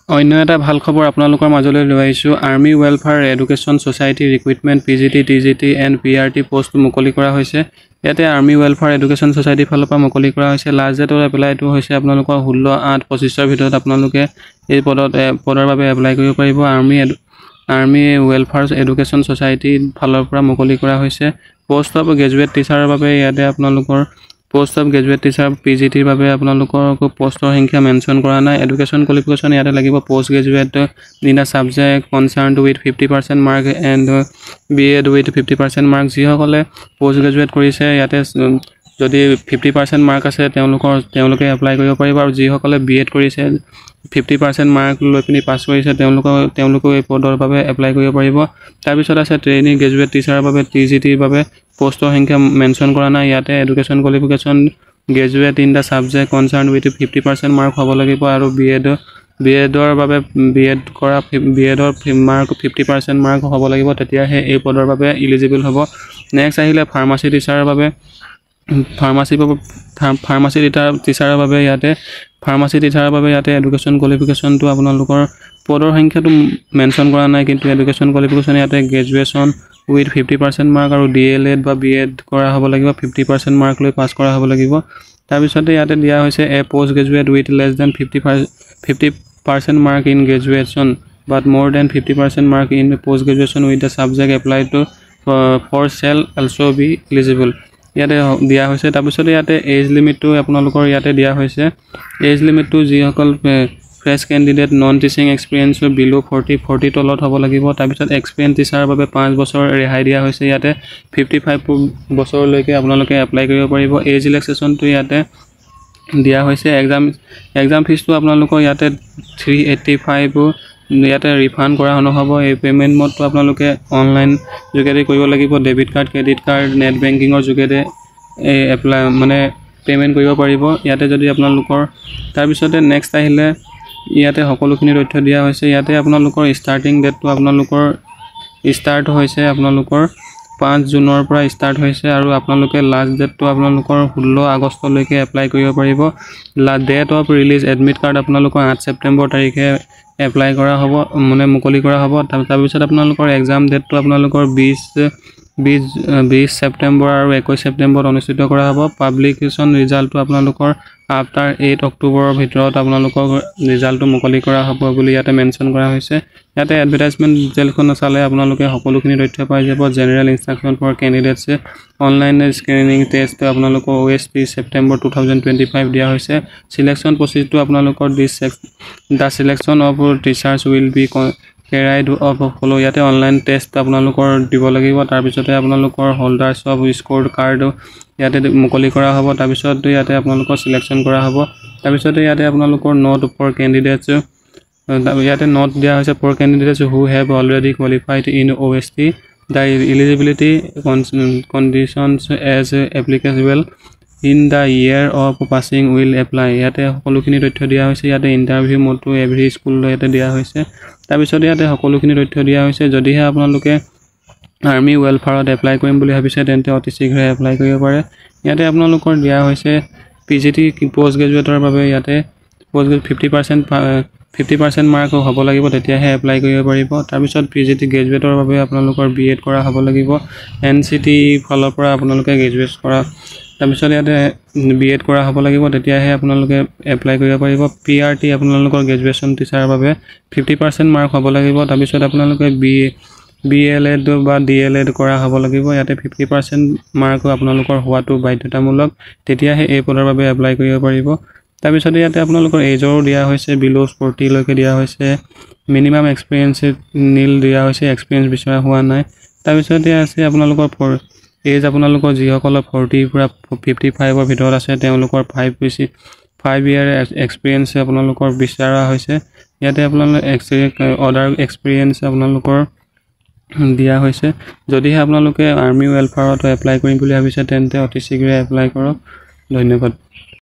অন্য এটা ভাল খবৰ আপোনালোকৰ মাজলৈ লৈ আহিছোঁ। Army welfare education society recruitment PGT, TGT and PRT post মুকলি কৰা হৈছে। ইয়াতে আৰ্মি ৱেলফেয়াৰ এডুকেশ্যন ছ'চাইটিৰ ফালৰ পৰা মুকলি কৰা হৈছে। লাষ্ট ডেটৰ এপ্লাইটো হৈছে আপোনালোকৰ 16/8/25 ভিতৰত আপোনালোকে এই পদৰ বাবে এপ্লাই কৰিব পাৰিব। আৰ্মি ৱেলফেয়াৰ এডুকেশ্যন ছ'চাইটিৰ ফালৰ পৰা মুকলি কৰা হৈছে। পোষ্ট অফ গ্ৰেজুৱেট টিচাৰৰ বাবে ইয়াতে আপোনালোকৰ পোষ্ট অফ গ্ৰেজুৱেট টিচাৰ PGTৰ বাবে আপোনালোকৰ পোষ্টৰ সংখ্যা মেনশ্যন কৰা নাই। এডুকেশ্যন কোৱালিফিকেশ্যন ইয়াতে লাগিব post graduate in the subject concerned with 50% mark and BEd with 50% mark. যিসকলে পোষ্ট গ্ৰেজুৱেট কৰিছে ইয়াতে যদি 50% মাৰ্ক আছে তেওঁলোকে এপ্লাই কৰিব পাৰিব, আৰু যিসকলে BEd কৰিছে 50% মাৰ্ক লৈ পিনি পাছ কৰিছে তেওঁলোকেও এই পদৰ বাবে এপ্লাই কৰিব পাৰিব। তাৰপিছত আছে ট্ৰেইনি গ্ৰেজুৱেট টিচাৰৰ বাবে TGTৰ বাবে পোষ্টৰ সংখ্যা মেনশ্যন কৰা নাই। ইয়াতে education qualification graduate in the subject concern with 50% mark হ'ব লাগিব, আৰু BEdৰ বাবে BEdৰ মাৰ্ক 50% মাৰ্ক হ'ব লাগিব, তেতিয়াহে এই পদৰ বাবে ইলিজিবল হ'ব। নেক্সট আহিলে ফাৰ্মাচী টিচাৰৰ বাবে ফাৰ্মাচী টিচাৰৰ বাবে ইয়াতে এডুকেশ্যন কোৱালিফিকেশ্যনটো আপোনালোকৰ পদৰ সংখ্যাটো মেনশ্যন কৰা নাই, কিন্তু এডুকেশ্যন কোৱালিফিকেশ্যন ইয়াতে গ্ৰেজুৱেশ্যন উইথ 50% মাৰ্ক আৰু DLEd বা BEd কৰা হ'ব লাগিব, 50% মাৰ্ক লৈ পাছ কৰা হ'ব লাগিব। তাৰপিছতে ইয়াতে দিয়া হৈছে a post graduate with less than 50% mark in graduation but more than 50% mark in post graduation with the subject applied to for shall also' be eligible ইয়াতে দিয়া হৈছে। তাৰপিছতে ইয়াতে এজ লিমিটটো আপোনালোকৰ ইয়াতে দিয়া হৈছে। এজ লিমিটটো যিসকল fresh candidate non teaching experience below' 40 তলত হ'ব লাগিব। তাৰপিছত এক্সপিৰিয়েঞ্চ টিচাৰৰ বাবে 5 বছৰ ৰেহাই দিয়া হৈছে। ইয়াতে 55 বছৰলৈকে আপোনালোকে এপ্লাই কৰিব পাৰিব। এজ ৰিলেক্সেশ্যনটো ইয়াতে দিয়া হৈছে। এক্সাম ফিজটো আপোনালোকৰ ইয়াতে 385 ইয়াতে ৰিফাণ্ড কৰা নহ'ব। এই পে'মেণ্ট মোডটো আপোনালোকে অনলাইন যোগেদি কৰিব লাগিব। Debit card, credit card, net বেংকিঙৰ যোগেদি পে'মেণ্ট কৰিব পাৰিব ইয়াতে যদি আপোনালোকৰ। তাৰপিছতে নেক্সট আহিলে ইয়াতে সকলোখিনি তথ্য দিয়া হৈছে। ইয়াতে আপোনালোকৰ ষ্টাৰ্টিং ডেটটো ষ্টাৰ্ট হৈছে 5 জুনৰ পৰা ষ্টাৰ্ট হৈছে, আৰু আপোনালোকে লাষ্ট ডেটটো আপোনালোকৰ 16 আগষ্টলৈকে এপ্লাই কৰিব পাৰিব। Date of release admit card আপোনালোকৰ 8 ছেপ্টেম্বৰ তাৰিখে এপ্লাই কৰা হ'ব, মুকলি কৰা হ'ব। তাৰপিছত আপোনালোকৰ এক্সাম ডেটটো আপোনালোকৰ 20 ছেপ্টেম্বৰ আৰু 21 ছেপ্টেম্বৰত অনুষ্ঠিত কৰা হ'ব। পাব্লিকেশ্যন ৰিজাল্টটো আপোনালোকৰ আফটাৰ 8 অক্টোবৰৰ ভিতৰত আপোনালোকৰ ৰিজাল্টটো মুকলি কৰা হ'ব বুলি ইয়াতে মেনশ্যন কৰা হৈছে। ইয়াতে এডভাৰটাইজমেণ্ট ডিটেইলখন চালে আপোনালোকে সকলোখিনি তথ্য পাই যাব। General instruction for candidates online screening test আপোনালোকৰ OST ছেপ্টেম্বৰ 2025 দিয়া হৈছে। চিলেকশ্যন প্ৰচেছটো আপোনালোকৰ the selection of teachers will be carried of follow' ইয়াতে অনলাইন টেষ্ট আপোনালোকৰ দিব লাগিব। তাৰপিছতে আপোনালোকৰ হোল্ডাৰ্ছ অফ স্ক'ৰ কাৰ্ড ইয়াতে মুকলি কৰা হ'ব। তাৰপিছত ইয়াতে আপোনালোকৰ চিলেকশ্যন কৰা হ'ব। তাৰপিছতে ইয়াতে আপোনালোকৰ নোট ফৰ কেণ্ডিডেটছ ইয়াতে নোট দিয়া হৈছে for candidates who have already qualified in OST the eligibility conditions as applicable in the year of passing will apply ইয়াতে সকলোখিনি তথ্য দিয়া হৈছে। ইয়াতে ইণ্টাৰভিউ মোডটো এভৰি স্কুল ইয়াতে দিয়া হৈছে। তাৰপিছতে ইয়াতে সকলোখিনি তথ্য দিয়া হৈছে। যদিহে আপোনালোকে আৰ্মি ৱেলফেয়াৰত এপ্লাই কৰিম বুলি ভাবিছে তেন্তে অতি শীঘ্ৰে এপ্লাই কৰিব পাৰে। ইয়াতে আপোনালোকৰ দিয়া হৈছে PGT পোষ্ট গ্ৰেজুৱেটৰ বাবে ইয়াতে 50% মাৰ্ক হ'ব লাগিব, তেতিয়াহে এপ্লাই কৰিব পাৰিব। তাৰপিছত PGT গ্ৰেজুৱেটৰ বাবে আপোনালোকৰ BEd কৰা হ'ব লাগিব। NCT ফালৰ পৰা আপোনালোকে গ্ৰেজুৱেট কৰা, তাৰপিছত ইয়াতে BEd কৰা হ'ব লাগিব, তেতিয়াহে আপোনালোকে এপ্লাই কৰিব পাৰিব। PRT আপোনালোকৰ গ্ৰেজুৱেশ্যন টিচাৰৰ বাবে 50% মাৰ্ক হ'ব লাগিব। তাৰপিছত আপোনালোকে BLEd বা DLEd কৰা হ'ব লাগিব। ইয়াতে 50% মাৰ্ক আপোনালোকৰ হোৱাটো বাধ্যতামূলক, তেতিয়াহে এই পদৰ বাবে এপ্লাই কৰিব পাৰিব। তাৰপিছতে ইয়াতে আপোনালোকৰ এজৰো দিয়া হৈছে বিল' 40লৈকে দিয়া হৈছে। মিনিমাম এক্সপিৰিয়েঞ্চ নীল দিয়া হৈছে, এক্সপিৰিয়েঞ্চ বিচৰা হোৱা নাই। তাৰপিছতে আছে আপোনালোকৰ এজ আপোনালোকৰ যিসকলৰ 40 পৰা 55ৰ ভিতৰত আছে তেওঁলোকৰ 5 ইয়াৰ এক্সপিৰিয়েঞ্চ আপোনালোকৰ বিচৰা হৈছে। ইয়াতে আপোনালোকৰ অদাৰ এক্সপিৰিয়েঞ্চ আপোনালোকৰ দিয়া হৈছে। যদিহে আপোনালোকে আৰ্মি ৱেলফেয়াৰত এপ্লাই কৰিম বুলি ভাবিছে তেন্তে অতি শীঘ্ৰে এপ্লাই কৰক। ধন্যবাদ।